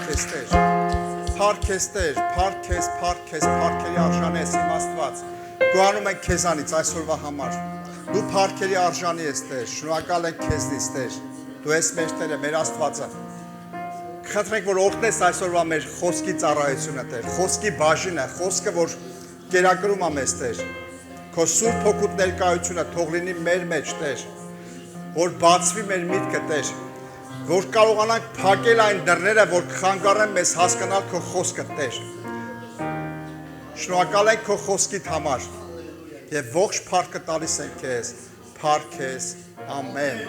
Փարքեստեր, Փարքեստեր, Փարքես, Փարքես, Փարքերի արժանի ես իմ Աստված։ Գոհանում ենք քեզանից այսօրվա համար։ Դու Փարքերի արժանի ես Տեր, շնորհակալ ենք քեզնից Տեր։ Դու ես մեր Տերը, մեր Աստվածը։ Խնդրենք, որ օգնես այսօրվա մեր խոսքի ծառայությունը Տեր, խոսքի բաժինը, խոսքը, որ կերակրում է մեզ Տեր։ Քո սուրբ հոգուտ ներկայությունը թող լինի մեր մեջ Տեր, որ բացվի մեր միտքը Տեր, որ կարողանանք փակել այն դռները, որ կխանգարեն մեզ հասկանալ քո խոսքը Տեր։ Շնորհակալ ենք քո խոսքիդ համար եւ ողջ փառքը տալիս ենք քեզ, փառք քեզ, ամեն։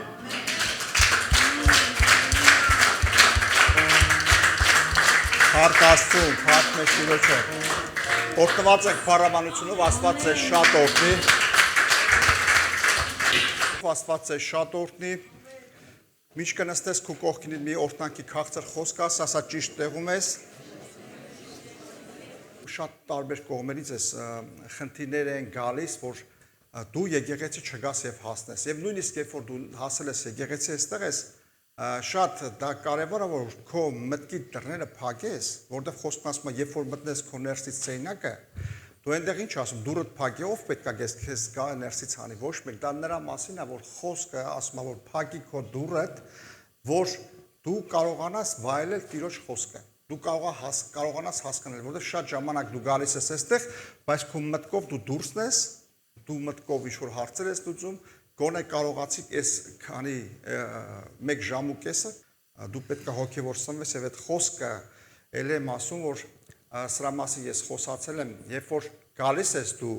Փառք Աստծուն, փառք մեր Տիրոջը։ Օգտված ենք փառաբանությունով, Աստված ձեզ շատ օրհնի։ Աստված ձեզ շատ օրհնի։ Միշտ կնստես քո կողքին մի օրհնանքի քաղցր խոսք ասես, ասա ճիշտ տեղում ես։ Շատ տարբեր կողմերից ես խնդիրներ են գալիս, որ դու եկեղեցի չգաս եւ հասնես։ Եվ նույնիսկ երբ որ դու հասել ես եկեղեցի այստեղ ես, շատ դա կարևոր է, որ քո մտքի դռները փակես, որտեղ խոսքն ասում է, երբ որ մտնես քո ներսից ցեյնակը, դու այնտեղ ինչ ասում, դուրդ փակի, ով պետք է քեզ գա ներսից հանի, ոչ մեկ, դա նրա մասին է, որ խոսքը ասում է, որ փակի քո դուռդ, որ դու կարողանաս վայելել Տիրոջ խոսքը։ Դու կարողանաս հասկանալ, որտեղ շատ ժամանակ դու գալիս ես այստեղ, բայց քո մտքով դու դուրսն ես, դու մտքով ինչ-որ հարցեր ես լուծում, գոնե կարողացիք այս քանի 1 ժամ ու կեսը դու պետք է հոգևոր սնվես եւ այդ խոսքը ել եմ ասում, որ սրա մասին ես խոսացել եմ, երբ որ գալիս ես դու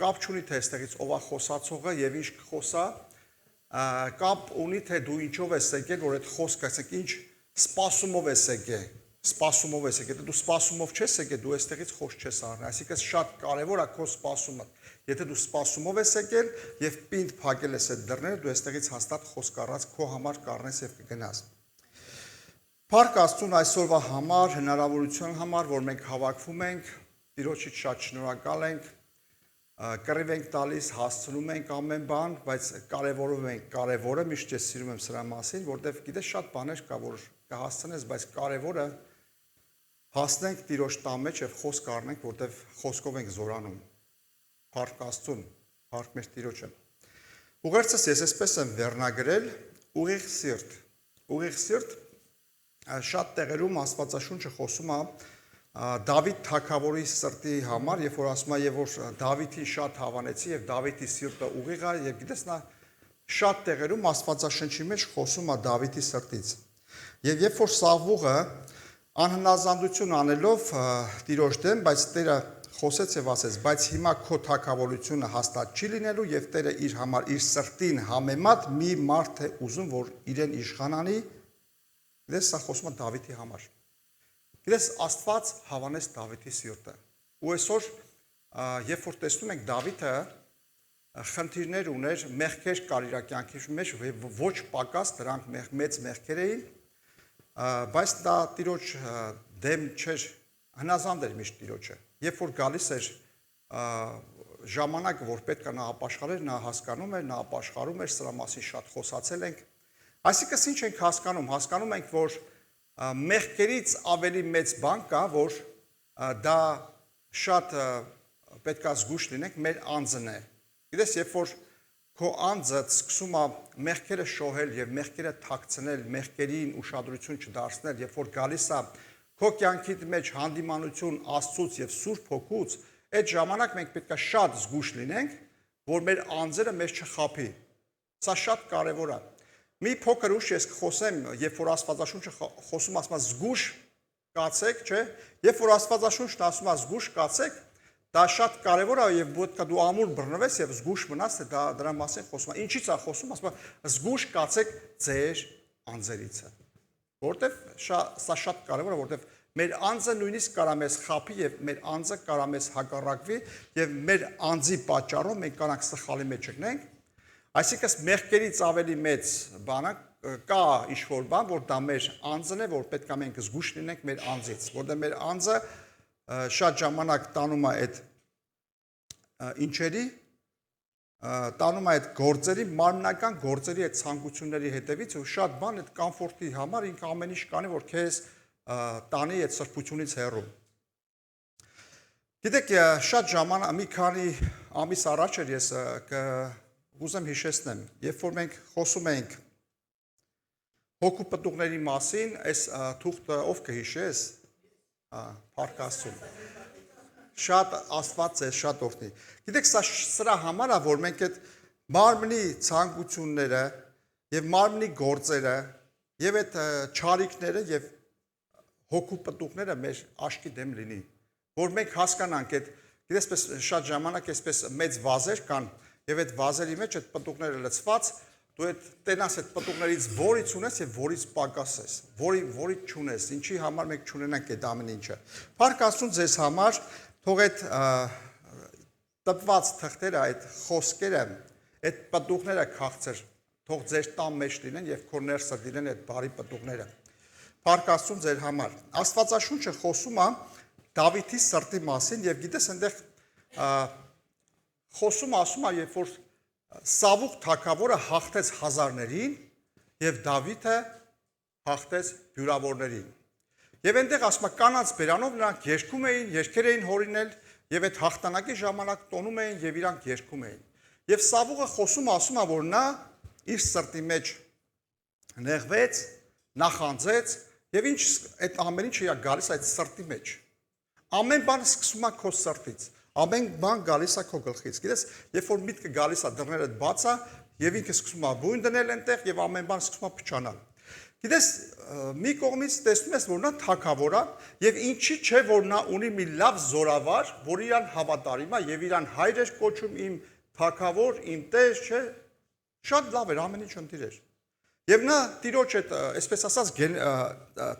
կապ չունի թե այստեղից ով է խոսացողը եւ ինչ կխոսա, կապ ունի թե դու ինչով ես եկել, որ այդ խոսքը, ասենք ինչ սպասումով ես եկել, սպասումով ես եկել, դու սպասումով չես եկել, դու այստեղից խոսք չես առնել, այսինքն շատ կարևոր է քո սպասումը։ Եթե դու սպասումով ես եկել եւ պինդ փակել ես այդ դռները, դու այստեղից հաստատ խոսք առած քո համար կառնես եւ կգնաս։ Փառք Աստծուն այսօրվա համար, հնարավորության համար, որ մենք հավաքվում ենք, Տիրոջից շատ շնորհակալ ենք, կռիվ ենք տալիս, հասցնում ենք ամեն բան, բայց կարևորում ենք կարևորը, միշտ ես սիրում եմ սրա մասին, որտեվ գիտես շատ բաներ կա, որ կհասցնես, բայց կարևորը հասնենք Տիրոջ տան մեջ եւ խոսք առնենք, որտեվ խոսքով ենք զորանում։ Փառք Աստծուն, փառք մեր Տիրոջը։ Ուղերձս ես այսպես եմ վերնագրել ուղիղ սիրտ։ Ուղիղ սիրտ շատ տեղերում Աստվածաշունչը խոսում է Դավիթ թագավորի սրտի համար, երբ որ ասում է, եւ որ Դավիթին շատ հավանեցի եւ Դավիթի սիրտը ուղիղ է, եւ գիտես նա շատ տեղերում Աստվածաշնչի մեջ խոսում է Դավիթի սրտից։ Եվ երբ որ Սավուղը անհնազանդություն անելով Տիրոջ դեմ, բայց Տերը խոսեց եւ ասեց, բայց հիմա քո թագավորությունը հաստատ չի լինելու եւ Տերը իր համար իր սրտին համեմատ մի մարդ է ուզում, որ իրեն իշխանանի։ Դες սա խոսում է Դավիթի համար։ Գիտես Աստված հավանեց Դավիթի սիրտը։ Ու այսօր երբ որ տեսնում ենք Դավիթը խնդիրներ ուներ, մեղքեր կար իր կյանքի մեջ, ոչ պակաս դրանք մեծ մեղքեր էին, բայց դա Տիրոջ դեմ չէր, հնազանդ էր միշտ Տիրոջը։ Երբ որ գալիս էր ժամանակը, որ պետք է նա ապաշխարեր, նա հասկանում էր, նա ապաշխարում էր, սրա մասին շատ խոսացել ենք։ Այսինքն ինչ ենք հասկանում, հասկանում ենք, որ մեղքերից ավելի մեծ բան կա, որ դա շատ պետք է զգուշ լինենք, մեր անձն է։ Գիտես, երբ որ քո անձը սկսում է մեղքերը շոհել եւ մեղքերը թաքցնել, մեղքերին ուշադրություն չդարձնել, երբ որ գալիս է քո կյանքի մեջ հանդիմանություն Աստծուց եւ Սուրբ Հոգուց, այդ ժամանակ մենք պետք է շատ զգուշ լինենք, որ մեր անձերը մեզ չխաբի։ Սա շատ կարեւոր է։ Մի փոքր ուշ ես կխոսեմ, երբ որ Աստվածաշունչը խոսում ասում է զգուշ կացեք, չէ՞։ Երբ որ Աստվածաշունչն ասում է զգուշ կացեք, դա շատ կարևոր է եւ պետք է դու ամուր բռնվես եւ զգուշ մնաս, թե դա դրա մասին խոսում է։ Ինչի՞ց է խոսում, ասում է զգուշ կացեք ձեր անձերից։ Որտեվ սա շատ կարևոր է, որտեվ մեր անձը նույնիսկ կարա մեզ խաբի եւ մեր անձը կարա մեզ հակառակվի եւ մեր անձի պատճառով մենք կարանք սխալի մեջ գտնենք։ Այսինքն մեղքերից ավելի մեծ բանը կա ինչ-որ բան, որ դա մեր անձն է, որ պետք է մենք զգուշ լինենք մեր անձից, որտեղ մեր անձը շատ ժամանակ տանում է այդ ինչերի տանում է այդ գործերի, մարմնական գործերի այդ ցանկությունների հետևից ու շատ բան այդ կոմֆորտի համար ինքը ամեն ինչ կանի, որ քեզ տանի այդ սրբությունից հեռու։ Գիտեք, շատ ժամանակ մի քանի ամիս առաջ էր ես ուզեմ հիշեցնեմ, երբ որ մենք խոսում ենք հոգու պտուղների մասին, այս թուղթը ով կհիշես, Փառք Աստծուն։ Շատ Աստված է, շատ օրհնի։ Գիտեք, սրա համար է, որ մենք այդ մարմնի ցանկությունները եւ մարմնի գործերը եւ այդ ճարիքները եւ հոգու պտուղները մեր աչքի դեմ լինի, որ մենք հասկանանք այդ, գիտես, շատ ժամանակ այսպես մեծ վազեր կան եւ այդ վազերի մեջ այդ պտուղները լցված, դու այդ տենաս այդ պտուղներից որից ունես եւ որից պակաս ես, որից չունես, ինչի համար մենք չունենանք այդ ամեն ինչը։ Փառք Աստծուն ձեզ համար, թող այդ տպված թղթերը, այդ խոսքերը, այդ պտուղները քաղցր, թող ձեր տան մեջ լինեն եւ քո ներսը լինեն այդ բարի պտուղները։ Փառք Աստծուն ձեր համար։ Աստվածաշունչը խոսում է Դավիթի սրտի մասին եւ գիտես այնտեղ խոսում ասում է, երբ որ Սավուղ թագավորը հաղթեց հազարներին եւ Դավիթը հաղթեց բյուրավորներին։ Եվ այնտեղ ասում է կանանց բերանով նրանք երգում էին, երգեր էին հորինել եւ այդ հաղթանակի ժամանակ տոնում էին եւ իրանք երգում էին։ Եվ Սավուղը խոսում ասում է, որ նա իր սրտի մեջ նեղվեց, նախանձեց եւ ինչ այդ ամեն ինչը իրա գալիս այդ սրտի մեջ։ Ամեն բան սկսում է քո սրտից։ Ամեն բան գալիս է քո գլխից։ Գիտես, երբ որ միտքը գալիս է, դռները բաց է եւ ինքը սկսում է բույն դնել այնտեղ եւ ամեն բան սկսում է փչանալ։ Գիտես, մի կողմից տեսնում ես, որ նա թագավոր է եւ ինչի՞ չէ, որ նա ունի մի լավ զորավար, որ իրան հավատարիմ է եւ իրան հայր էր կոչում, իմ թագավոր, իմ տեր, չէ, շատ լավ էր, ամեն ինչ ընտիր էր։ Եվ նա տիրոջ այդ, այսպես ասած,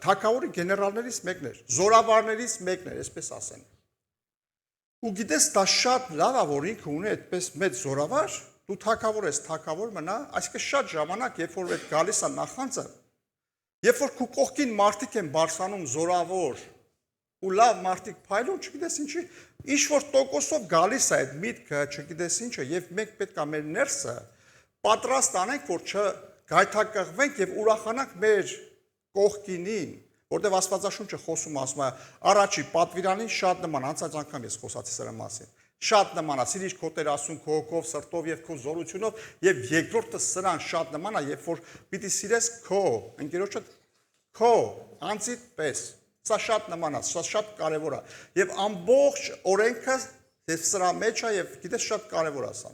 թագավորի գեներալներից մեկն էր, զորավարներից մեկն էր, այսպես ասեն։ Ու գիտես, դա շատ լավ է, որ ինքը ունի այդպես մեծ զորավար, դու թագավոր ես, թագավոր մնա, այսինքն շատ ժամանակ, երբ որ այդ գալիս է նախանձը, երբ որ քո կողքին մարդիկ են բարձրանում զորավոր ու լավ մարդիկ փայլում, չգիտես ինչի, ինչ որ տոկոսով գալիս է այդ միտքը, չգիտես ինչը, եւ մենք պետք է մեր ներսը պատրաստ անենք, որ չգայթակղվենք եւ ուրախանանք մեր կողքինին, որտեղ Աստվածաշունչը խոսում ասում է, առաջի պատվիրանին շատ նման, անցած անգամ ես խոսացի սրա մասին։ Շատ նման է, սիրիր քո Տեր Աստծուն քո հոգով, սրտով եւ քո զորությունով, եւ երկրորդը սրան շատ նման է, երբ որ պիտի սիրես քո ընկերոջը քո անձիդ պես։ Սա շատ նման է, սա շատ կարեւոր է։ Եվ ամբողջ օրենքը եւ սրա մեջ է եւ գիտես շատ կարեւոր է սա։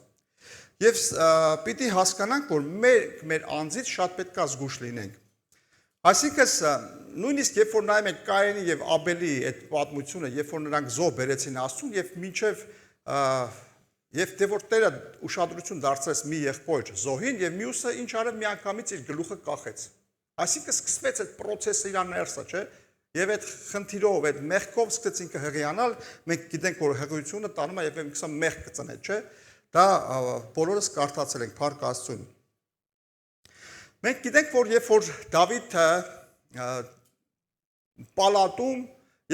Եվ պիտի հասկանանք, որ մեր անձից շատ պետք է զգուշ լինենք։ Այսինքն նույնիսկ երբ որ նայում ենք Կայենի եւ Աբելի այդ պատմությունը, երբ որ նրանք զոհ բերեցին Աստծուն եւ մինչեւ եւ դե որ Տերը ուշադրություն դարձրեց մի եղբոր զոհին եւ մյուսը ինչ արավ միանգամից իր գլուխը կախեց։ Այսինքն սկսվեց այդ process-ը իր ներսը, չէ՞։ Եվ այդ խնդիրով, այդ մեղքով սկսեց ինքը հղիանալ, մենք գիտենք որ հղիությունը տանում է եւ մենք սա մեղք կծնե, չէ՞։ Դա բոլորս կարդացել ենք Փառք Աստծուն։ Մենք գիտենք, որ երբ որ Դավիթը պալատում,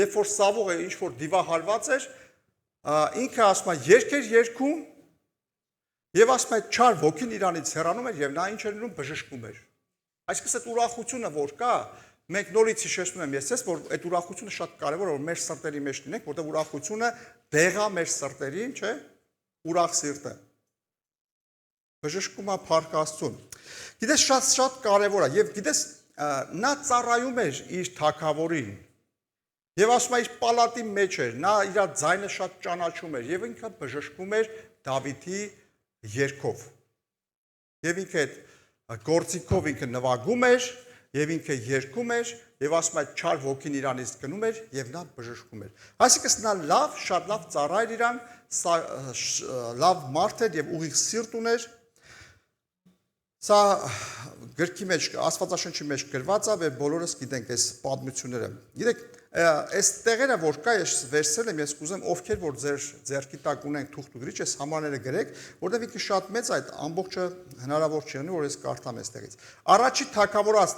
երբ որ Սավուղը ինչ որ դիվահարված էր, ինքը ասում է երգեր երգում եւ ասում է չար ոգին իրանից հեռանում էր եւ նա ինչ էր անում բժշկում էր։ Այսինքն այդ ուրախությունը որ կա, մենք նորից հիշեցնում եմ ես, որ այդ ուրախությունը շատ կարեւոր է որ մեր սրտերի մեջ լինենք, որտեղ ուրախությունը դեղա մեր սրտերին, չէ՞, ուրախ սիրտը։ Բժշկում է Փառք Աստծուն։ Գիտես շատ կարևոր է եւ գիտես նա ծառայում էր իր թագավորին եւ ասում է իր պալատի մեջ էր, նա իր ձայնը շատ ճանաչում էր եւ ինքը բժշկում էր Դավիթի երգով։ Եվ ինքը այդ գործիքով ինքը նվագում էր եւ ինքը երգում էր եւ ասում է չար ոգին իրանից գնում էր եւ նա բժշկում էր։ Այսինքն նա լավ, շատ լավ ծառայր իրան, լավ մարդ էր եւ ուղիղ սիրտ ուներ։ Սա գրքի մեջ, Աստվածաշնչի մեջ գրված է, եւ բոլորս գիտենք այս պատմությունները։ Գիտեք, այս տեղերը որ կա, ես վերցրել եմ, ես կուզեմ ովքեր որ ձեր ձեռքի տակ ունեն թուղթ ու գրիչ, այս համարները գրեք, որտեղ ինքը շատ մեծ է, այդ ամբողջը հնարավոր չի լինի, որ ես կարդամ այստեղից։ Առաջի թագավորաց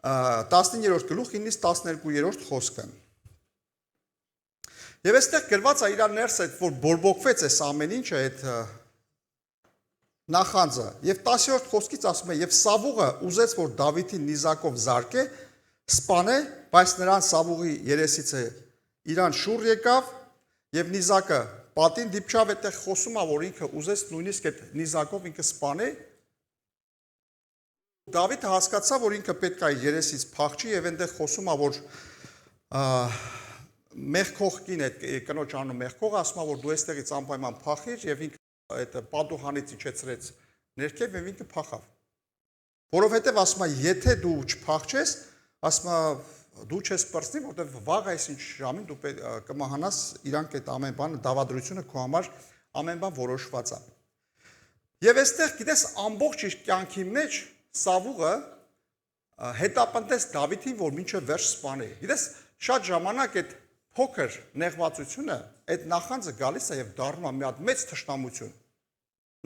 19-րդ գլուխ 9-ից 12-րդ խոսքը։ Եվ այստեղ գրված է իր ներս այդ որ բորբոքվեց այս ամեն ինչը այդ նախանձը եւ 10-րդ խոսքից ասում է եւ Սավուղը ուզեց որ Դավիթին նիզակով զարկե սպանե բայց նրան Սավուղի երեսից է իրան շուռ եկավ եւ նիզակը պատին դիպչավ այդտեղ խոսում է որ ինքը ուզեց նույնիսկ այդ նիզակով ինքը սպանե Դավիթը հասկացավ որ ինքը պետք է երեսից փախչի եւ այնտեղ խոսում է որ մեղքողքին այդ կնոջ անունը մեղքող ասում է որ դու այստեղից անպայման փախիր եւ ինքը այդ պատուհանից իջեցրեց ներքև եւ ինքը փախավ որովհետեւ ասում է եթե դու չփախչես ասում է դու չես պրծնի որտեվ վաղ այսինչ ժամին դու կմահանաս իրանք այդ ամեն բանը դավադրությունը քո համար ամեն բան որոշված է եւ այստեղ գիտես ամբողջ իր կյանքի մեջ Սավուղը հետապնդեց Դավիթին որ մինչև վերջ սպանի գիտես շատ ժամանակ այդ փոքր նեղվածությունը այդ նախանձը գալիս է եւ դառնում է մի հատ մեծ թշնամություն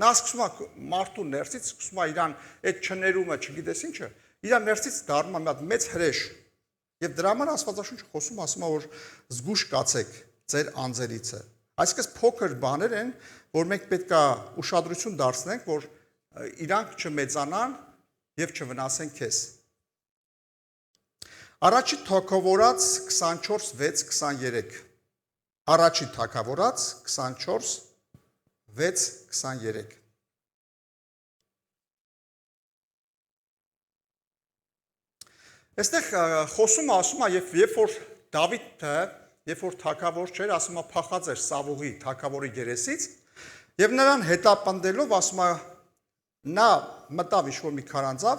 նա սկսում է մարդու ներսից սկսում է իրան այդ չներումը չգիտես ինչը իր ներսից դառնում է մի հատ մեծ հրեշ եւ դրա համար Աստվածաշունչը խոսում ասում է որ զգուշ կացեք ձեր անձերիցը այսինքն փոքր բաներ են որ մենք պետք է ուշադրություն դարձնենք որ իրանք չմեծանան եւ չվնասեն քեզ Առաջի թագավորաց 24:6-23 Առաջի թագավորաց 24:6-23 Այստեղ խոսում ասում է երբ որ Դավիթը երբ որ թագավոր չէր ասում է փախած էր Սավուղի թագավորի երեսից եւ նրան հետապնդելով ասում է նա մտավ ինչ-որ մի քարանձավ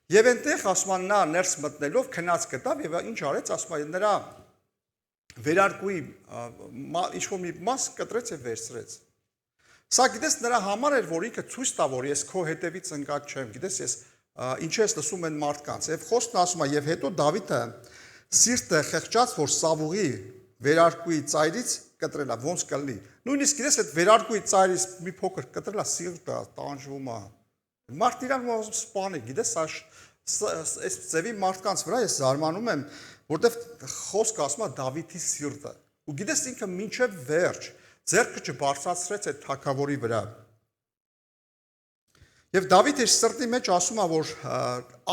եւ այնտեղ ասում է նա ներս մտնելով քնած գտավ եւ ինչ արեց ասում է նրա վերարկուի ինչ-որ մի մաս կտրեց եւ վերցրեց Սա գիտես նրա համար էր որ ինքը ցույց տա որ ես քո հետևից ընկած չեմ գիտես ես ինչ ես լսում են մարդկանց եւ խոսքն ասում է եւ հետո Դավիթը սիրտը խեղճած որ Սավուղի վերարկուի ծայրից կտրելա ոնց կլինի նույնիսկ գիտես այդ վերարկուի ծայրից մի փոքր կտրելա սիրտը տանջվում է մարդ իրան ուզում սպանի գիտես այս ծեվի մարդկանց վրա ես զարմանում եմ որտեվ խոսքը ասում է Դավիթի սիրտը ու գիտես ինքը մինչև վերջ ձեռքը չբարձրացրեց այդ թագավորի վրա Եվ Դավիթ իր սրտի մեջ ասում է որ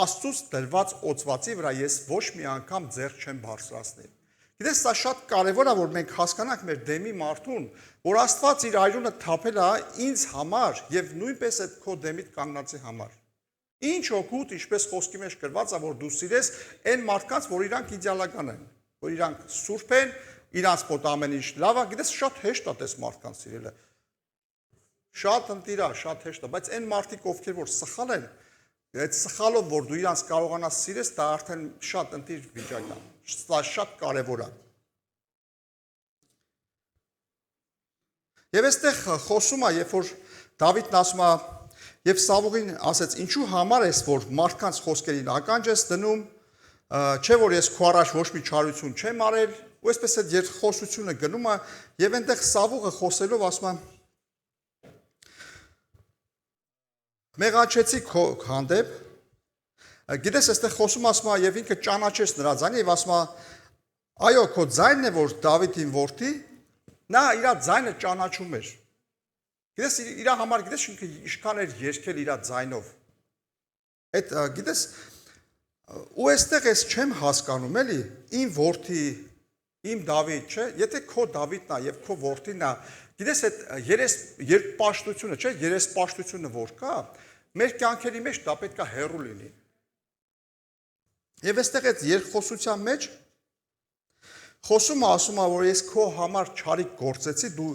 Աստծուց դրված օծվածի վրա ես ոչ մի անգամ ձեռք չեմ բարձրացնի Գիտես, սա շատ կարևոր է, որ մենք հասկանանք մեր դեմի մարդուն, որ Աստված իր այրունը թափել է ինձ համար եւ նույնպես այդ քո դեմիդ կանգնածի համար։ Ինչ օգուտ, ինչպես խոսքի մեջ գրված է, որ դու սիրես այն մարդկանց, որ իրանք իդեալական են, որ իրանք սուրբ են, իրանց մոտ ամեն ինչ լավ է, գիտես, շատ հեշտ է տես մարդկանց սիրելը։ Շատ ընտիր է, շատ հեշտ է, բայց այն մարդիկ, ովքեր որ սխալ են, այդ սխալով, որ դու իրանց կարողանաս սիրես, դա արդեն շատ ընտիր վիճակ է։ Սա շատ կարևոր է։ Եվ այստեղ խոսում է, երբ որ Դավիթն ասում է, եւ Սավուղին ասեց, ինչու համար ես, որ մարդկանց խոսքերին ականջ ես դնում, չէ որ ես քո առաջ ոչ մի չարություն չեմ արել, ու այսպես այդ երկխոսությունը գնում է, եւ այնտեղ Սավուղը խոսելով ասում է, մեղաչեցի քո հանդեպ Գիտես, այստեղ խոսում ասում է եւ ինքը ճանաչեց նրա ձայնը եւ ասում է այո, քո ձայնն է որ Դավիթին որդի, նա իր ձայնը ճանաչում էր։ Գիտես, իր համար գիտես ինքը ինչքան էր երգել իր ձայնով։ Այդ գիտես ու այստեղ ես չեմ հասկանում էլի, իմ որդի, իմ Դավիթ, չէ, եթե քո Դավիթն է եւ քո որդին է, գիտես այդ երեսպաշտությունը, չէ, երեսպաշտությունը որ կա, մեր կյանքերի մեջ դա պետք է հեռու լինի։ Եվ այստեղ այդ երկխոսության մեջ խոսում է ասում է, որ ես քո համար չարիք գործեցի, դու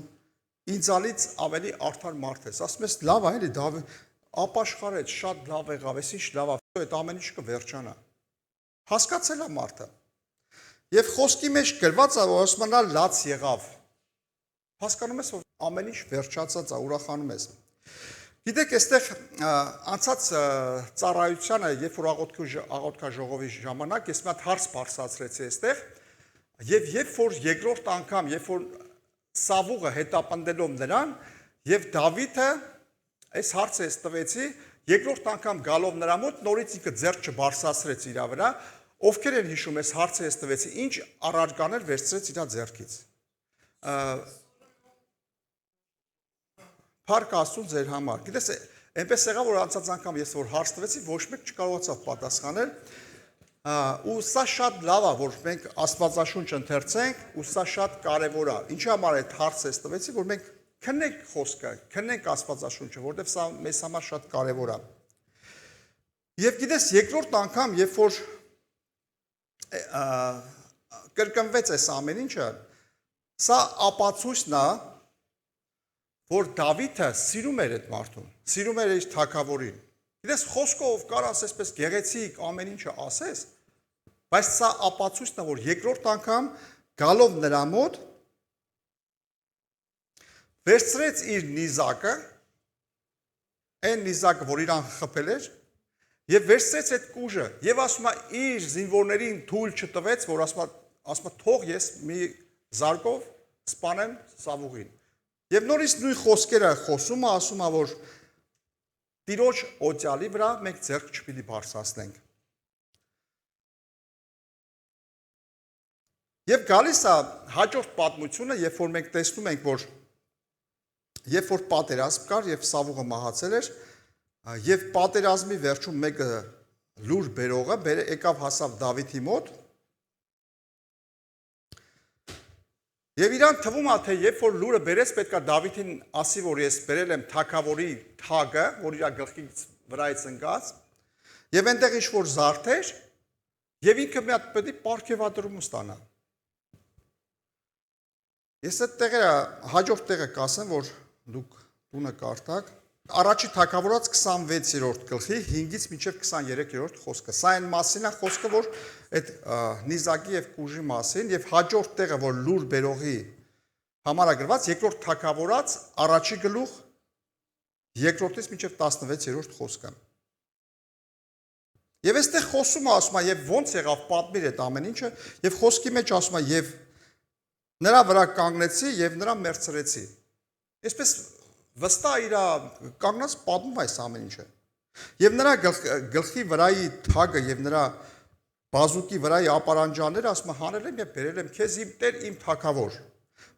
ինձանից ավելի արդար մարդ ես։ Ասում ես լավ է, էլի Դավիթ ապաշխարեց, շատ լավ եղավ, ես ինչ լավ է, այդ ամեն ինչ կվերջանա։ Հասկացել է մարդը։ Եվ խոսքի մեջ գրված է, որ ասում է նա լաց եղավ։ Հասկանում ես, որ ամեն ինչ վերջացած է, ուրախանում ես։ Գիտեք, այստեղ անցած ծառայությանը, երբ որ աղոթքաժողովի ժամանակ, ես մի հատ հարց բարձրացրեցի այստեղ, եւ երբ որ երկրորդ անգամ, երբ որ Սավուղը հետապնդելով նրան, եւ Դավիթը այս հարցը ես տվեցի, երկրորդ անգամ գալով նրա մոտ, նորից ինքը ձեռք չբարձրացրեց իր վրա, ովքեր են հիշում այս հարցը ես տվեցի, ինչ առարկաներ վերցրեց իր ձեռքից։ Փառք Աստծուն ձեր համար։ Գիտես, այնպես եղավ, որ անցած անգամ ես որ հարց տվեցի, ոչ մեկ չկարողացավ պատասխանել։ Ու սա շատ լավ է, որ մենք Աստվածաշունչ ընթերցենք, ու սա շատ կարևոր է։ Ինչի համար այդ հարցը ես տվեցի, որ մենք քննենք խոսքը, քննենք Աստվածաշունչը, որովհետև սա մեզ համար շատ կարևոր է։ Եվ գիտես, երկրորդ անգամ, երբ որ կրկնվեց այս ամեն ինչը, սա ապացույցն է, որ Դավիթը սիրում էր այդ մարդուն, սիրում էր իր թագավորին։ Գիտես, խոսքով կարաս այսպես գեղեցիկ ամեն ինչը ասես, բայց սա ապացույցն է, որ երկրորդ անգամ գալով նրա մոտ վերցրեց իր նիզակը, այն նիզակը, որ իրան խփել էր, եւ վերցրեց այդ կուժը, եւ ասում է իր զինվորներին թույլ չտվեց, որ ասում է թող ես մի զարկով սպանեմ Սավուղին։ Եվ նորից նույն խոսքերը խոսում է, ասում է, որ Տիրոջ օծյալի վրա մենք ձեռք չպիտի բարձրացնենք։ Եվ գալիս է հաջորդ պատմությունը, երբ որ մենք տեսնում ենք, որ երբ որ պատերազմ կար եւ Սավուղը մահացել էր, եւ պատերազմի վերջում մեկը լուր բերողը եկավ հասավ Դավիթի մոտ Եվ իրան թվում է, թե երբ որ լուրը բերեց, պետք է Դավիթին ասի, որ ես բերել եմ թագավորի թագը, որ իր գլխի վրայից ընկած, եւ այնտեղ ինչ-որ զարդ էր, եւ ինքը մի հատ պետք է պարգևատրում ստանա։ Ես այդ տեղը հաջորդ տեղը կասեմ, որ դուք տունը կարդաք, առաջի թագավորած 26-րդ գլխի 5-ից մինչև 23-րդ խոսքը։ Սա այն մասին է խոսքը, որ այդ նիզակի եւ կուժի մասին եւ հաջորդ տեղը, որ լուր բերողի համարագրված երկրորդ թագավորած առաջի գլուխ երկրորդից մինչև 16-րդ խոսքը։ Եվ այստեղ խոսում է, ասում է, եւ ոնց եղավ պատմիր այդ ամեն ինչը, եւ խոսքի մեջ ասում է, եւ նրա վրա կանգնեցի եւ նրա մերցրեցի։ Այսպես վստահ իր կանգնած պատմում այս ամեն ինչը։ Եվ նրա գլխի վրայի թագը եւ նրա բազուկի վրայի ապարանջանները ասում է հանել եմ եւ բերել եմ քեզ իմ տեր իմ թագավոր։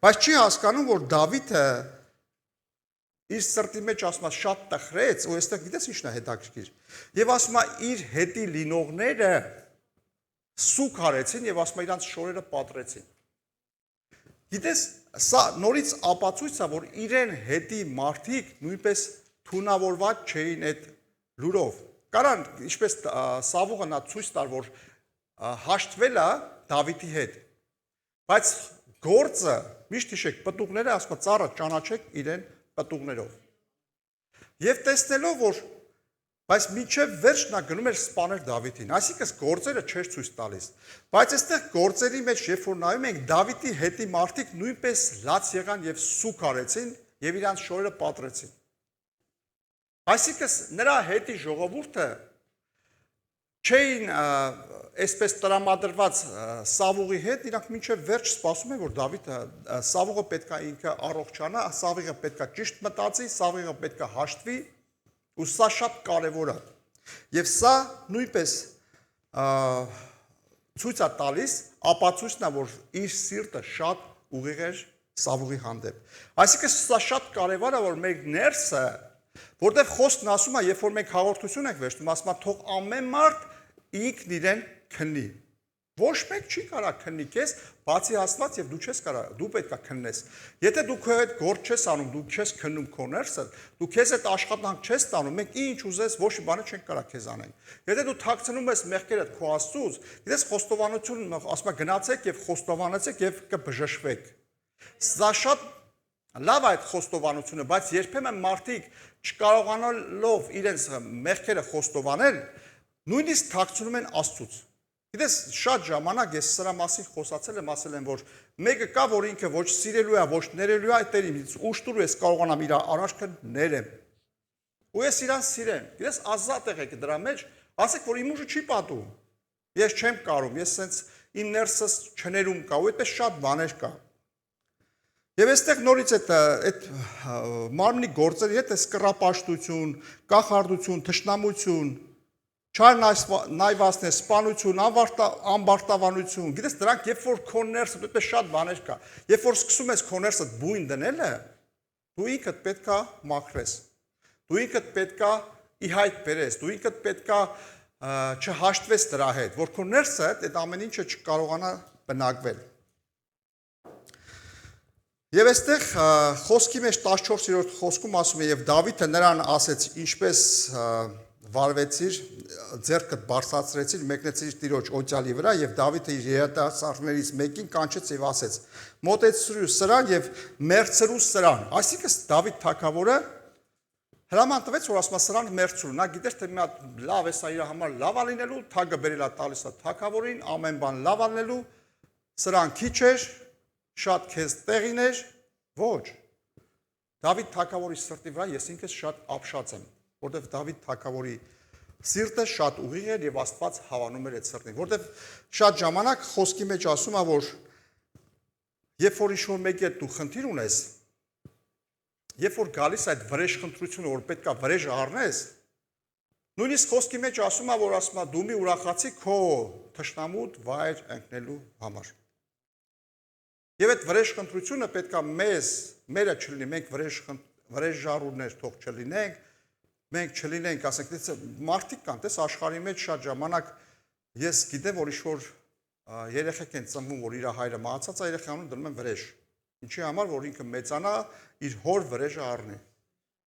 Բայց չի հասկանում, որ Դավիթը իր սրտի մեջ ասում է շատ տխրեց, ու այստեղ գիտես ինչն է հետաքրքիր։ Եվ ասում է իր հետի լինողները սուկ արեցին եւ ասում է իրանց շորերը պատրեցին։ Գիտես, սա նորից ապացույց է, որ իրեն հետի մարդիկ նույնպես թունավորված չէին այդ լուրով։ Կարան, ինչպես Սավուղը նա ցույց տար, որ հաշտվել է Դավիթի հետ։ Բայց գործը, միշտ հիշեք, պտուղները ասում է ծառը ճանաչեք իրեն պտուղներով։ Եվ տեսնելով, որ բայց մինչև վերջ նա գնում էր սպանել Դավիթին, այսինքն գործերը չէր ցույց տալիս։ Բայց այստեղ գործերի մեջ, երբ որ նայում ենք, Դավիթի հետի մարդիկ նույնպես լաց եղան եւ սուկ արեցին եւ իրանց շորերը պատրեցին։ Այսինքն նրա հետի ժողովուրդը չէին այսպես տրամադրված Սավուղի հետ, իրանք մինչև վերջ սպասում են, որ Դավիթը Սավուղը պետքա ինքը առողջանա, Սավուղը պետքա ճիշտ մտածի, Սավուղը պետքա հաշտվի, ու սա շատ կարևոր է։ Եվ սա նույնպես ցույց է տալիս ապացույցն է, որ իր սիրտը շատ ուղիղ էր Սավուղի հանդեպ։ Այսինքն սա շատ կարևոր է, որ մեր ներսը, որտեղ խոսքն ասում է, երբ որ մենք հաղորդություն ենք վերցնում, ասում է թող ամեն մարդ ինքն իրեն քննի։ Ոչ մեկ չի կարա քննի քեզ, բացի Աստված եւ դու չես կարա, դու պետքա քննես։ Եթե դու քո հետ գործ չես անում, դու չես քննում քո ներսը, դու քեզ այդ աշխատանք չես տանում, մենք ինչ ուզես, ոչ մի բանը չենք կարա քեզ անենք։ Եթե դու թաքցնում ես մեղքերդ քո Աստծուց, գիտես խոստովանություն ասում է գնացեք եւ խոստովանեցեք եւ կբժշկվեք։ Սա շատ լավ է այդ խոստովանությունը, բայց երբեմն մարդիկ չկարողանալով իրենց մեղքերը խոստովանել, նույնիսկ թաքցնում են Աստծուց։ Գիտես, շատ ժամանակ ես սրա մասին խոսացել եմ, ասել եմ, որ մեկը կա, որ ինքը ոչ սիրելու է, ոչ ներելու է, այդտեղ ինձ ուշտուր ես կարողանամ իր առաջքը ներեմ։ Ու ես իրան սիրեմ։ Գիտես, ազատ եղեք դրա մեջ, ասեք, որ իմ ուժը չի պատում։ Ես չեմ կարող, ես սենց իմ ներսս չներում կա, ու այդպես շատ բաներ կա։ Եվ այստեղ նորից այդ մարմնի գործերի հետ էս կռապաշտություն, կախարդություն, թշնամություն, չար նայվածն է, սպանություն, ամբարտավանություն, գիտես դրանք երբ որ քո ներսը այդպես շատ բաներ կա, երբ որ սկսում ես քո ներսը բույն դնելը, դու ինքդ պետքա մաքրես, դու ինքդ պետքա ի հայտ բերես, դու ինքդ պետքա չհաշտվես դրա հետ, որ քո ներսը այդ ամեն ինչը չկարողանա բնակվել։ Եվ այստեղ խոսքի մեջ 14-րդ խոսքում ասում է, եւ Դավիթը նրան ասեց, ինչպես վարվեցիր, ձեռքդ բարձրացրեցիր, մեկնեցիր Տիրոջ օջալի վրա, եւ Դավիթը իր երիտասարդներից մեկին կանչեց եւ ասեց. մոտեցրու սրան եւ մերցրու սրան։ Այսինքն Դավիթ թագավորը հրաման տվեց, որ ասма սրան մերցրու։ Նա գիտեր, թե մի հատ լավ է սա իր համար լավ ալինելու, թագը բերելա տալիս է թագավորին, ամեն բան լավ ալնելու, սրան քիչ էր, շատ քեզ տեղին էր, ոչ։ Դավիթ թագավորի սրտի վրա ես ինքս շատ ապշած եմ, որտեղ Դավիթ թագավորի սիրտը շատ ուղիղ էր եւ Աստված հավանում էր այդ սրտին, որտեղ շատ ժամանակ խոսքի մեջ ասում է, որ երբ որ ինչ-որ մեկի հետ դու խնդիր ունես, երբ որ գալիս այդ վրեժ խնդրությունը, որ պետքա վրեժ առնես, նույնիսկ խոսքի մեջ ասում է, որ ասում է դու մի ուրախացի քո թշնամուտ վայր ընկնելու համար։ Եվ այդ վրեժ խնդրությունը պետքա մերը չլինի, մենք վրեժ ժառուրներ թող չլինենք, մենք չլինենք, ասենք, մարդիկ կան, տես աշխարհի մեջ շատ ժամանակ ես գիտեմ, որ ինչ-որ երեխեք են ծնվում, որ իր հայրը մահացած է, երեխաներին դնում են վրեժ։ Ինչի համար, որ ինքը մեծանա, իր հոր վրեժը առնի։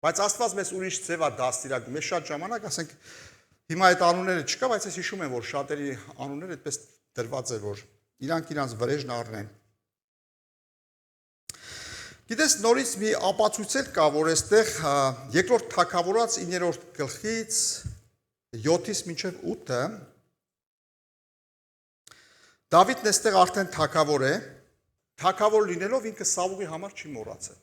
Բայց Աստված մեզ ուրիշ ձև է դաստիարակում։ Ես շատ ժամանակ, ասենք, հիմա այդ անունները չկա, բայց ես հիշում եմ, որ շատերի անունները այդպես դրված էր, որ իրանք իրանց վրեժն առնեն։ Գիտես, նորից մի ապացույցել կա, որ այստեղ երկրորդ թագավորաց 9-րդ գլխից 7-ից մինչև 8-ը Դավիթն այստեղ արդեն թագավոր է, թագավոր լինելով ինքը Սավուղի համար չի մոռացել։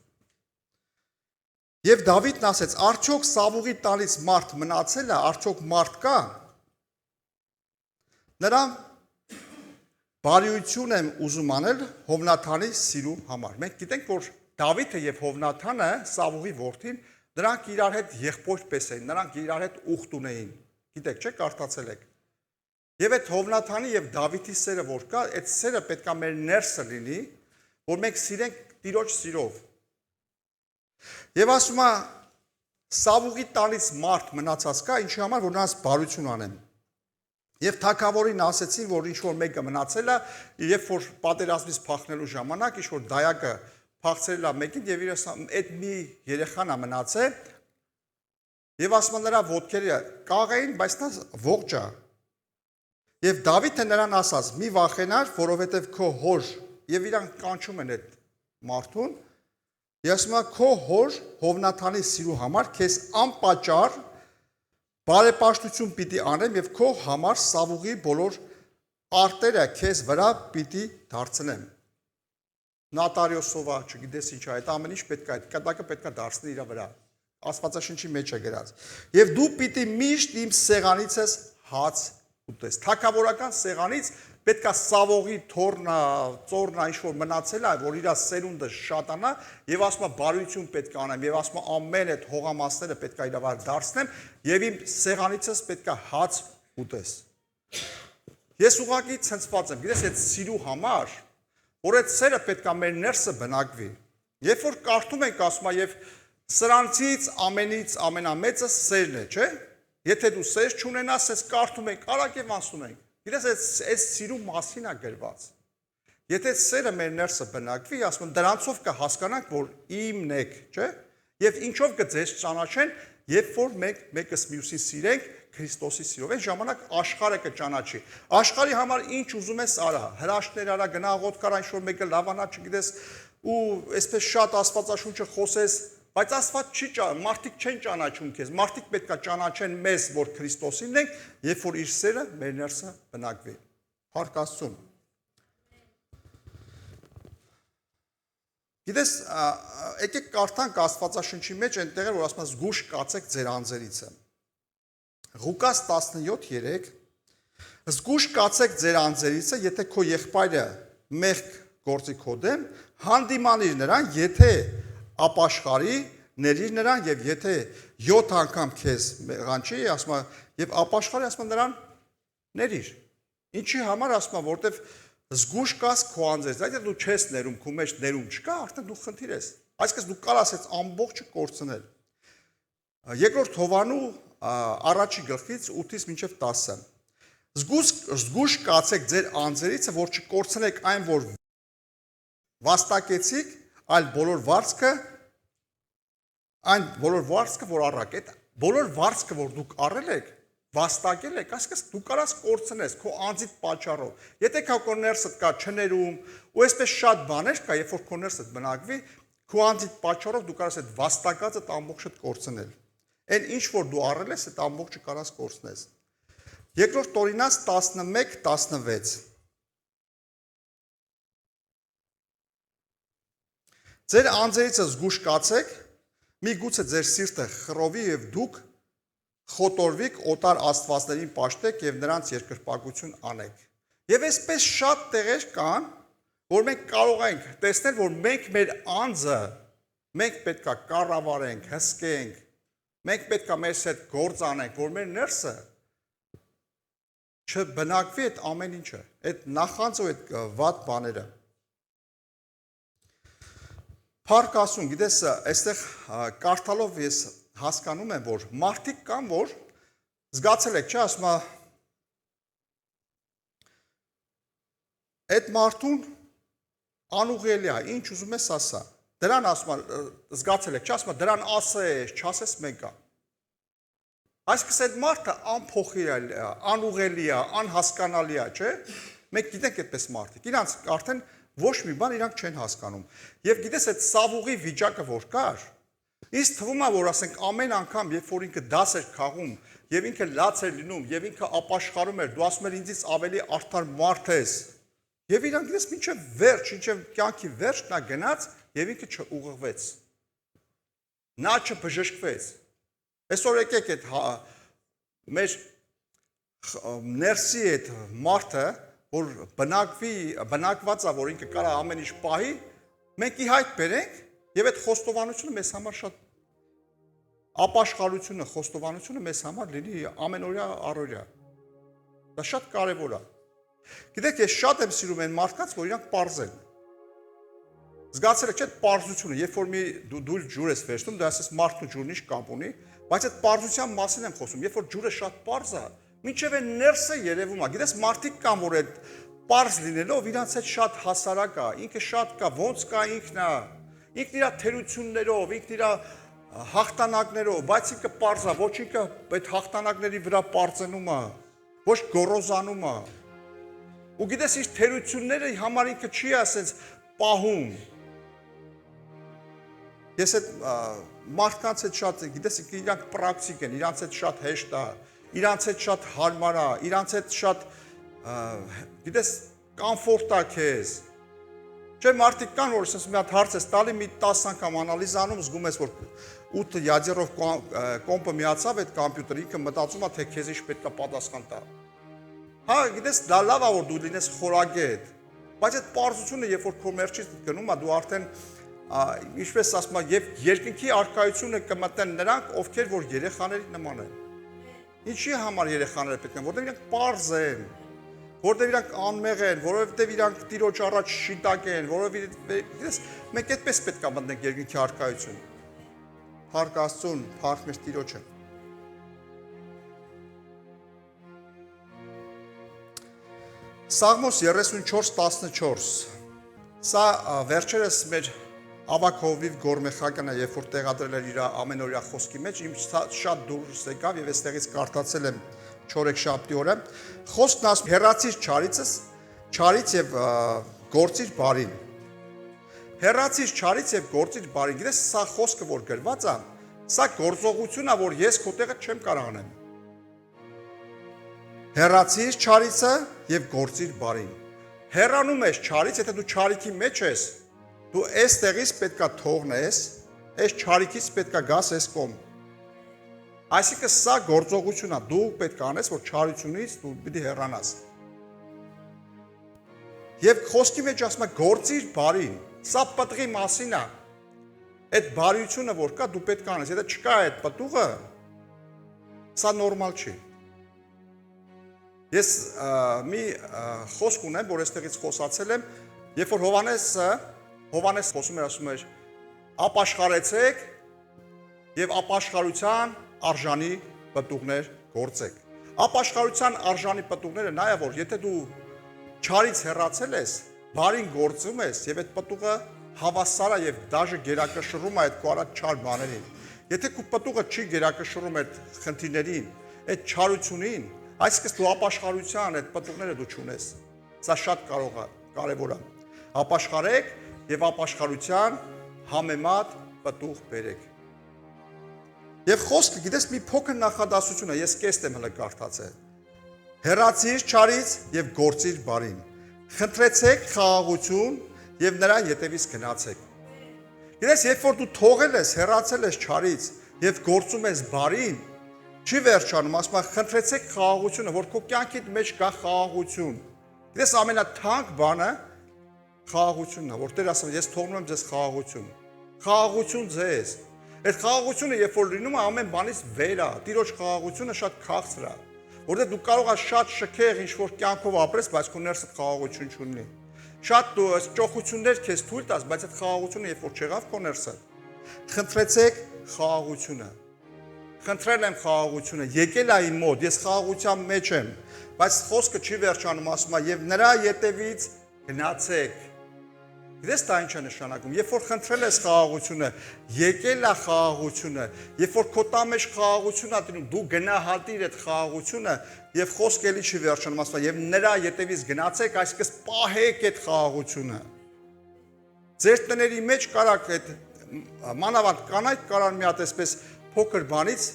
Եվ Դավիթն ասեց, արդյոք Սավուղի տալից մարդ մնացել է, արդյոք մարդ կա։ Նրան բարիություն եմ ուզում անել Հովնաթանի սիրու համար։ Մենք գիտենք, որ Դավիթը եւ Հովնաթանը, Սավուղի որդին, նրանք իրար հետ եղբոր պես էին, նրանք իրար հետ ուխտ ունեին։ Գիտեք, չէ՞, կարդացել եք։ Եվ այդ Հովնաթանի եւ Դավիթի սերը որ կա, այդ սերը պետքա մեր ներսը լինի, որ մենք սիրենք Տիրոջ սիրով։ Եվ ասում է Սավուղի տալից մարդ մնացած կա, ինչի համար որ նրանց բարություն անեն։ Եվ թագավորին ասեցին, որ ինչ որ մեկը մնացել է, երբ որ պատերազմից փախնելու ժամանակ ինչ որ դայակը փախցրել է մեկին եւ իր այդ մի երեխան է մնացել եւ ասում է նրա ոտքերը կաղ էին, բայց նա ողջ է։ Եվ Դավիթը նրան ասաց. մի վախենար, որովհետեւ քո հոր եւ իրանք կանչում են այդ մարդուն։ Ես ասում եմ քո հոր Հովնաթանի սիրու համար քեզ անպատճառ բարեպաշտություն պիտի անեմ եւ քո համար Սավուղի բոլոր արտերը քեզ վրա պիտի դարձնեմ։ Նոտարիոսովա, չգիտես ինչ է, այդ ամեն ինչ պետք է, այդ կտակը պետք է դարձնի իր վրա։ Աստվածաշնչի մեջ է գրած։ Եվ դու պիտի միշտ իմ սեղանից ես հաց ուտես։ Թագավորական սեղանից պետք է Սավուղի թորնա, ծորնա ինչ որ մնացել է, որ իր սերունդը շատանա եւ ասում է բարություն պետք է անեմ եւ ասում է ամեն այդ հողամասները պետք է իր վրա դարձնեմ եւ իմ սեղանից ես պետք է հաց ուտես։ Ես ուղղակի ցնցված եմ, գիտես, այդ սիրու համար որ այդ սերը պետք է մեր ներսը բնակվի։ Երբ որ կարդում ենք ասում է եւ սրանցից ամենից ամենամեծը սերն է, չէ՞։ Եթե դու սեր չունենաս, ես կարդում ենք, արագ եւ անցնում ենք։ Գիտես, այս սիրու մասին է գրված։ Եթե սերը մեր ներսը բնակվի, ասում են դրանցով կհասկանանք, որ իմն եք, չէ՞։ Եվ ինչով կձեզ ճանաչեն, երբ որ մենք մեկս մյուսին սիրենք Քրիստոսի սիրով, այն ժամանակ աշխարհը կճանաչի։ Աշխարհի համար ինչ ուզում ես արա, հրաշքներ արա, գնա աղոթք արա, ինչ որ մեկը լավանա, չգիտես, ու այսպես շատ Աստվածաշունչը խոսես, բայց Աստված չի ճանաչում, մարդիկ չեն ճանաչում քեզ, մարդիկ պետք է ճանաչեն մեզ, որ Քրիստոսին ենք, երբ որ իր սերը մեր ներսը բնակվի։ Փառք Աստծուն։ Գիտես, եկեք կարդանք Աստվածաշնչի մեջ այնտեղ որ ասում է զգուշ կացեք ձեր անձերիցը։ Ղուկաս 17:3 զգուշ կացեք ձեր անձերիցը, եթե քո եղբայրը մեղք գործի քո դեմ, հանդիմանիր նրան, եթե ապաշխարի, ների նրան եւ եթե 7 անգամ քեզ ղանչի, ասում է, եւ ապաշխարի, ասում է նրան ներիր։ Ինչի համար ասում է, որտեվ զգուշ կաս քո անձերից, այդ դու չես ներում, քո մեջ ներում չկա, արդեն դու խնդիր ես։ Այսինքն դու կարաս այս ամբողջը կորցնել։ Երկրորդ Հովանու առաջի գլխից 8-ից մինչև 10։ Զգուշ կացեք ձեր անձերից, որ չկորցնեք այն, որ վաստակեցիք, այլ բոլոր վարձքը, որ առաք, այդ բոլոր վարձքը, որ դուք առել եք, վաստակել եք, այսինքն դու կարաս կորցնես քո անձիդ պատճառով։ Եթե քո ներսդ կա չներում, ու այսպես շատ բաներ կա, երբ որ քո ներսդ բնակվի, քո անձիդ պատճառով դու կարաս այդ վաստակածը ամբողջը կորցնել։ Այն ինչ որ դու առել ես, այդ ամբողջը կարաս կորցնես։ Երկրորդ Տորինաց 11:16 Ձեր անձերիցը զգուշ կացեք, միգուցե ձեր սիրտը խռովի եւ դուք խոտորվիկ օտար աստվածներին պաշտեք եւ նրանց երկրպագություն անեք։ Եվ այսպես շատ տեղեր կան, որ մենք կարող ենք տեսնել, որ մենք մեր անձը մենք պետքա կառավարենք, հսկենք, մենք պետքա մեր հետ գործ անենք, որ մեր ներսը չբնակվի այդ ամեն ինչը, այդ նախանձը, այդ վատ բաները։ Փառք ասում, գիտես, այստեղ կարդալով ես հասկանում եմ, որ մարդիկ կան, որ զգացել եք, չէ, ասում է, այդ մարդուն անուղելի է, ինչ ուզում ես ասա։ Դրան ասում է, զգացել եք, չէ, ասում է, դրան ասես, չասես մեկա։ Այսինքն այդ մարդը անփոխիր է, անուղելի է, անհասկանալի է, չէ։ Մենք գիտենք այդպես մարդիկ, իրանց արդեն ոչ մի բան իրանք չեն հասկանում։ Եվ գիտես այդ սավուղի վիճակը որ կար, ինձ թվում է, որ ասենք ամեն անգամ, երբ որ ինքը դաս էր քաղում, եւ ինքը լաց էր լինում, եւ ինքը ապաշխարում էր, դու ասում ես ինձից ավելի արդար մարդ ես։ Եվ իրանք գիտես մինչև վերջ, մինչև կյանքի վերջ նա գնաց եւ ինքը չուղղվեց։ Նա չբժշկվեց։ Այսօր եկեք այդ մեր ներսի այդ մարդը, որ բնակված է, որ ինքը կարա ամեն ինչ պահի, մենք ի հայտ բերենք եւ այդ խոստովանությունը մեզ համար շատ ապաշխարությունը, խոստովանությունը մեզ համար լինի ամենօրյա առօրյա։ Դա շատ կարեւոր է։ Գիտեք, ես շատ եմ սիրում այն մարդկանց, որ իրանք պարզ են։ Զգացել եք չէ՞ պարզությունը, երբ որ մի դու ջուր ես վերցնում, դա ասես մարդու ջուրն ինչ կապ ունի, բայց այդ պարզության մասին եմ խոսում, երբ որ ջուրը շատ պարզ է, մինչև այն ներսը երևում է։ Գիտես, մարդիկ կան, որ այդ պարզ լինելով իրանց հետ շատ հասարակ է, ինքը շատ կա, ոնց կա ինքն է, ինքն իր թերություններով, ինքն իր հաղթանակներով, բայց ինքը պարզ է, ոչ ինքը այդ հաղթանակների վրա պարծենում է, ոչ գոռոզանում է։ Ու գիտես, իր թերությունները համար ինքը չի ասենց պահում։ Ես այդ մարդկանց հետ շատ, գիտես, իրանք պրակտիկ են, իրանց հետ շատ հեշտ է, իրանց հետ շատ հարմար է, իրանց հետ շատ, գիտես, կոմֆորտ է քեզ։ Չէ, մարդիկ կան, որ ասես մի հատ հարց ես տալի, մի 10 անգամ անալիզ անում, զգում ես, որ 8 յադերով կոմպը միացավ այդ կոմպյուտերը, ինքը մտածում է, թե քեզ ինչ պետք է պատասխան տա։ Հա, գիտես, դա լավ է, որ դու լինես խորագետ, բայց այդ պարզությունը, երբ որ քո մեջից գնում է, դու արդեն ինչպես ասում եմ, եւ երկնքի արքայությունը կմտնեն նրանք, ովքեր որ երեխաների նման են։ Ինչի համար երեխաները պետք են, որտեղ իրանք պարզ են, որտեղ իրանք անմեղ են, որովհետեւ իրանք Տիրոջ առաջ շիտակ են, որովհետեւ մենք այդպես պետք է մտնենք երկնքի արքայություն։ Փառք Աստծուն, փառք մեր Տիրոջը։ Սաղմոս 34:14 Սա վերջերս մեր Ավակ Հովիվ Գորմեխակյանը, երբ որ տեղադրել էր իր ամենօրյա խոսքի մեջ, իմ շատ դուրս եկավ եւ այստեղից կարդացել եմ չորեքշաբթի օրը։ Խոսքն ասում հեռացիր չարից եւ գործիր բարին։ Հեռացիր չարից եւ գործիր բարին։ Գիտես, սա խոսքը որ գրված է, սա գործողությունն է, որ ես քո տեղը չեմ կարող անեմ։ Հեռացիր չարիցը եւ գործիր բարին։ Հեռանում ես չարից, եթե դու չարիքի մեջ ես, դու այս տեղից պետքա թողնես, այս չարիքից պետքա գաս այս կողմ։ Այսինքն սա գործողությունն է, դու պետք է անես, որ չարությունից դու պիտի հեռանաս։ Եվ խոսքի մեջ ասում է գործիր բարին, սա պտղի մասին է։ Այդ բարիությունը որ կա, դու պետք է անես, եթե չկա այդ պտուղը, սա նորմալ չի։ Ես մի խոսք ունեմ, որ այստեղից խոսացել եմ, երբ որ Հովհաննես խոսում էր, ասում էր. ապաշխարեցեք եւ ապաշխարության արժանի պտուղներ գործեք։ Ապաշխարության արժանի պտուղները նա է, որ եթե դու չարից հեռացել ես, բարին գործում ես եւ այդ պտուղը հավասար է եւ դաժե գերակշռում է այդ քո արած չար բաներին։ Եթե քո պտուղը չի գերակշռում այդ խնդիրներին, այդ չարությունին, այսինքն դու ապաշխարության այդ պտուղները դու չունես։ Սա շատ կարևոր է։ Ապաշխարեք եւ ապաշխարության համեմատ պտուղ բերեք։ Եվ խոսքը, գիտես, մի փոքր նախադասություն է, ես կեստ եմ հələ կարդացել։ Հեռացիր չարից եւ գործիր բարին։ Խնդրեցեք խաղաղություն եւ նրա ետևից գնացեք։ Գիտես, երբ որ դու թողել ես, հեռացել ես չարից եւ գործում ես բարին, չի վերջանում, ասում է խնդրեցեք խաղաղությունը, որ քո կյանքիդ մեջ կա խաղաղություն։ Գիտես, ամենաթանկ բանը խաղաղությունն է, որ Տեր ասում է, ես թողնում եմ ձեզ խաղաղություն։ Խաղաղություն ձեզ։ Այդ խաղաղությունը, երբ որ լինում է, ամեն բանից վեր է։ Տիրոջ խաղաղությունը շատ քաղցր է, որտեղ դու կարող ես շատ շքեղ ինչ-որ կյանքով ապրես, բայց քո ներսդ խաղաղություն չունի։ Շատ դու ճոխություններ քեզ թույլ տաս, բայց այդ խաղաղությունը երբ որ չեղավ քո ներսդ։ Խնդրեցեք խաղաղությունը։ Խնդրել եմ խաղաղությունը, եկել է իմ մոտ, ես խաղաղության մեջ եմ, բայց խոսքը չի վերջանում, ասում է, եւ նրա ետևից գնացեք։ Գիտես դա ինչ է նշանակում, երբ որ խնդրել ես խաղաղությունը, եկել է խաղաղությունը, երբ որ քո տան մեջ խաղաղություն է դնում, դու գնահատիր այդ խաղաղությունը եւ խոսքը էլի չի վերջանում, ասում է, եւ նրա ետևից գնացեք, այսինքն պահեք այդ խաղաղությունը։ Ձեր տների մեջ կարակ այդ մանավանդ կանայք կարան մի հատ այսպես փոքր բանից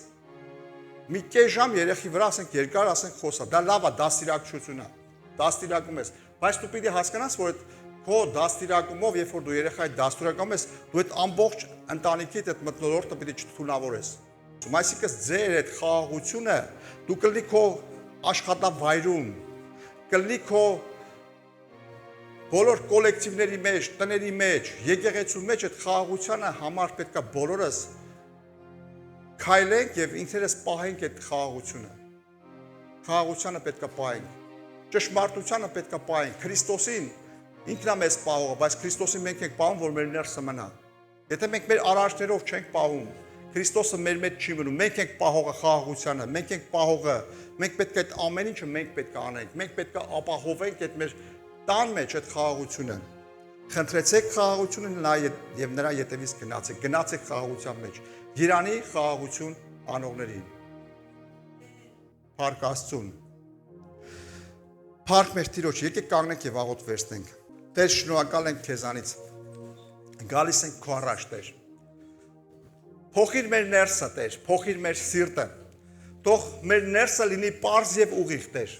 մի կես ժամ երեխի վրա ասենք երկար ասենք խոսա, դա լավ է, դաստիարակչություն է, դաստիարակում ես, բայց դու պիտի հասկանաս, որ քո դաստիարակումով, երբ որ դու երեխայի դաստիարակում ես, դու այդ ամբողջ ընտանիքիդ այդ մթնոլորտը պիտի չթունավորես։ Այսինքն ձեր այդ խաղաղությունը դու կլինի քո աշխատավայրում, կլինի քո բոլոր կոլեկտիվների մեջ, տների մեջ, եկեղեցու մեջ այդ խաղաղությանը համար պետք է բոլորս քայլենք եւ ինքներս պահենք այդ խաղաղությունը։ Խաղաղությունը պետք է պահենք։ Ճշմարտությանը պետք է պահենք։ Քրիստոսին ինքն է մեզ պահողը, բայց Քրիստոսին մենք ենք պահում, որ մեր ներսը մնա։ Եթե մենք մեր արարչներով չենք պահում, Քրիստոսը մեր մեջ չի մնում։ Մենք ենք պահողը խաղաղությանը, մենք ենք պահողը։ Մենք պետք է այդ ամեն ինչը մենք պետք է անենք։ Մենք պետք է ապահովենք այդ մեր տան մեջ այդ խաղաղությունը։ Խնդրեցեք խաղաղությունը եւ նրա ետևից գնացեք։ Գնացեք խաղաղության մեջ։ Երանի խաղաղություն անողներին։ Փառք Աստծուն։ Փառք մեր Տիրոջ, եկեք կանգնենք եւ աղոթ վերցնենք։ Տեր, շնորհակալ ենք քեզանից։ Գալիս ենք քո առաջ, Տեր։ Փոխիր մեր ներսը, Տեր, փոխիր մեր սիրտը։ Թող մեր ներսը լինի պարզ եւ ուղիղ, Տեր։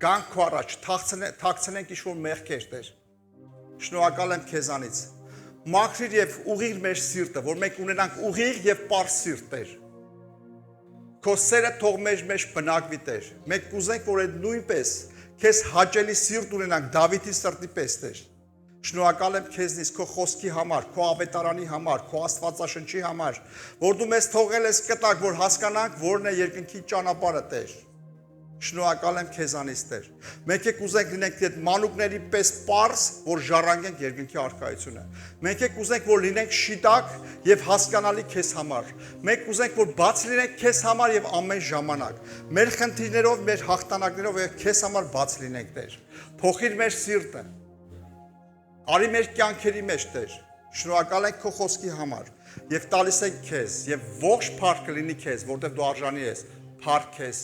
Գանք քո առաջ, թաքցնենք ինչ-որ մեղքեր, Տեր։ Շնորհակալ եմ քեզանից։ Մաքրիր եւ ուղիղ մեր սիրտը, որ մենք ունենանք ուղիղ եւ պարզ սիրտ, Տեր։ Քո սերը թող մեր մեջ բնակվի, Տեր։ Մենք կուզենք, որ այդ նույնպես քեզ հաճելի սիրտ ունենանք Դավիթի սրտի պես, Տեր։ Շնորհակալ եմ քեզնից քո խոսքի համար, քո ավետարանի համար, քո Աստվածաշնչի համար, որ դու մեզ թողել ես կտակ, որ հասկանանք որն է երկնքի ճանապարհը, Տեր։ Շնորհակալ եմ քեզանից, Տեր։ Մենք եք ուզենք լինենք այդ մանուկների պես պարզ, որ ժառանգենք երկնքի արքայությունը։ Մենք եք ուզենք, որ լինենք շիտակ եւ հասկանալի քեզ համար։ Մենք ուզենք, որ բաց լինենք քեզ համար եւ ամեն ժամանակ։ Մեր խնդիրներով, մեր հաղթանակներով եւ քեզ համար բաց լինենք, Տեր։ Փոխիր մեր սիրտը։ Արի մեր կյանքերի մեջ, Տեր։ Շնորհակալ ենք քո խոսքի համար եւ տալիս ենք քեզ եւ ողջ փառքը լինի քեզ, որտեղ դու արժանի ես։ Փառք քեզ։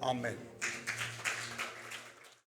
Ամեն։